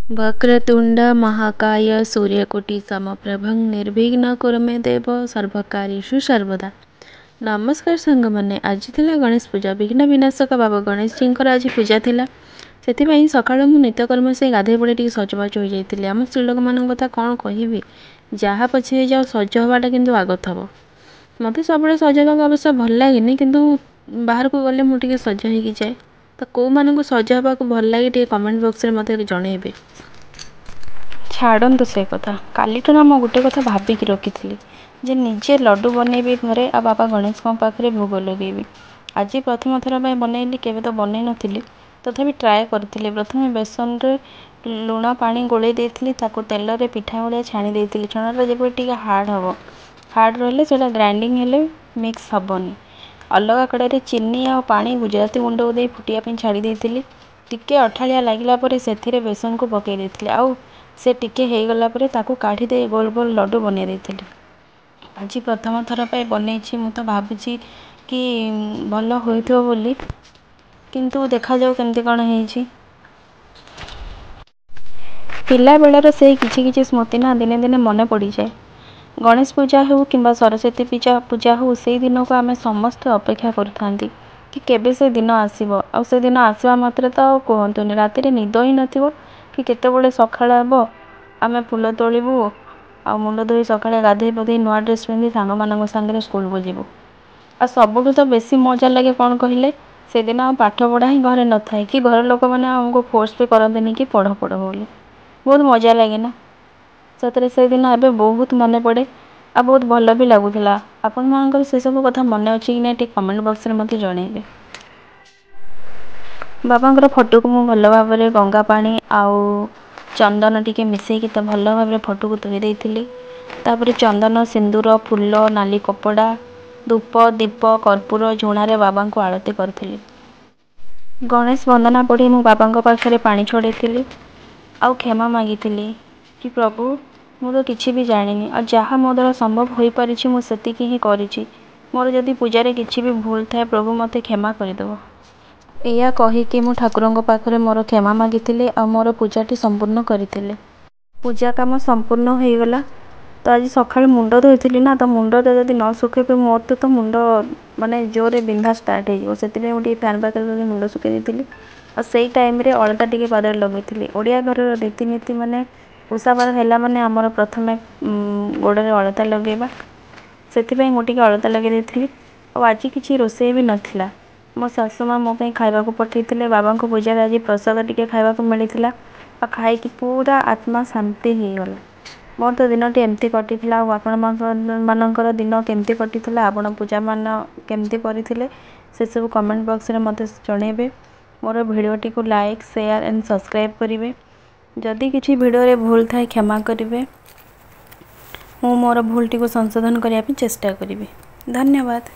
वक्रतुंड महाकाय सूर्यकोटि समप्रभं निर्विघ्न कुरु मे देव सर्वकार्येषु सर्वदा। नमस्कार सांग मैंने आज थिला गणेश पूजा विघ्न विनाशक बाबा गणेश जी आज पूजा थिला से सकाल मु नित्यकर्म से गाधे पड़े टी सजबाज हो जाती आम स्त्री लोक मान कथा कौन कहि जहाँ पछे जाओ सज हवाटा किंतु आग थब मत सब सजवा अवश्य भल लगे किंतु बाहर को गले मुझे सज हो जाए तो कौ मानक सज हवा भल लगे कमेंट बॉक्स में मत जनइबे। छाड़ू से कथा काली ना मुझे गोटे कथा भाविकी रखी जे निजे लड्डू बनैबी घरे आ बाबा गणेश पाखे भोग लगे। आज प्रथम थर बनैली केवे तो बनई नी तथापि ट्राए करी प्रथम बेसन रे लुण पानी गोले तेल रे पिठा भाया छाणी देती छणाटा जब टे हार्ड हम हार्ड रही से ग्राइंडिंग हेले मिक्स हेनी अलग कड़े चीनी आ पानी गुजराती गुंड दे फुटिया छाड़ी देती टिके अठालिया लगे से बेसन को पकई देती आउ से टिके हो गला काढ़ी दे गोल गोल लड्डू बन देती। आज प्रथम थर पे बनई मु तो भावुची कि भल होइथिबो बोली किंतु देखा जाऊ केमती कौन है। पिला बेलर से किछि स्मृति ना दिने दिने मन पड़ जाए। गणेश पूजा हो कि सरस्वती पूजा हो से दिन को आम समस्त अपेक्षा करूँ कि केबे से दिन आसो आ से दिन आसवा मात्रे तो कहतुनि राति निद ही नथिबो कि केतेबेले सकाळ हम आम फूल तोड़ू आ मुंड धोई सकाଳେ गाधे पधे नुआ ड्रेस पिंधि सांग मान सागर स्कूल को जीवु आ सबुठ तो बेसी मजा लगे कौन कहले से दिन आ पाठ पढ़ा ही घरे न थाए कि घर लोक मैंने आमको फोर्स भी करते कि पढ़ पढ़ बोली बहुत मजा लगे ना सतरे से दिन एवं बहुत मन पड़े आ बहुत भल भी लगुला। आपण मान से सब कथा मन अच्छी कि नहीं कमेंट बॉक्स में मत जनइबे। बाबांकर फोटो को मुझे भल भाव में गंगा पानी आउ चंदन टिके मिसेकी तो भल भाव में फोटो को धोई देती तापर चंदन सिंदूर फूल नाली कपड़ा धूप दीप कर्पूर झुणारे बाबा को आरती करी गणेश वंदना पढ़ी मु बाबा पाखे पानी छड़े आउ क्षमा मागी कि प्रभु मु तो किसी भी जानी और जहाँ मो द्वारा संभव हो पारी मुझे ही करी मोर जदि पूजारे किसी भी भूल थाए प्रभु मत क्षमा करदेव या कहीकि मु ठाकुरों पाखे मोर क्षमा मागी आ मोर पूजाटी संपूर्ण करी पूजा काम संपूर्ण हो गला। तो आज सका मुंड धोई ना तो मुंड जब न सुखे मोर तो मुंड माने जोरे बिंधा स्टार्ट हो मुझे फैन पाखे मुंड सुखे दी और से टाइम रे अलता टिके पादर लगे ओडिया घर रीतिनीति माने उषा बार है माने आमर प्रथम गोड़े अलता लगेबा से मुझे अलता लगे दी और आज किसी रोषे भी नाला मो सासु माँ मो खावा पठे बाबा को पूजा आज प्रसाद टिके खावा मिलता और खाई पूरा आत्मा शांति हो गला। मोर तो दिन टी एमती कटी आपण मानकर दिन केमती कटी आपण पूजा मान केमती करते से सब कमेंट बॉक्स में मत जनइबे। मोर भिडियोटी को लाइक शेयर एंड सब्सक्राइब करेंगे। जदि किसी भिडियो रे भूल थाए क्षमा करेंगे मु मोर भूलटी को संशोधन करने चेष्टा करी। धन्यवाद।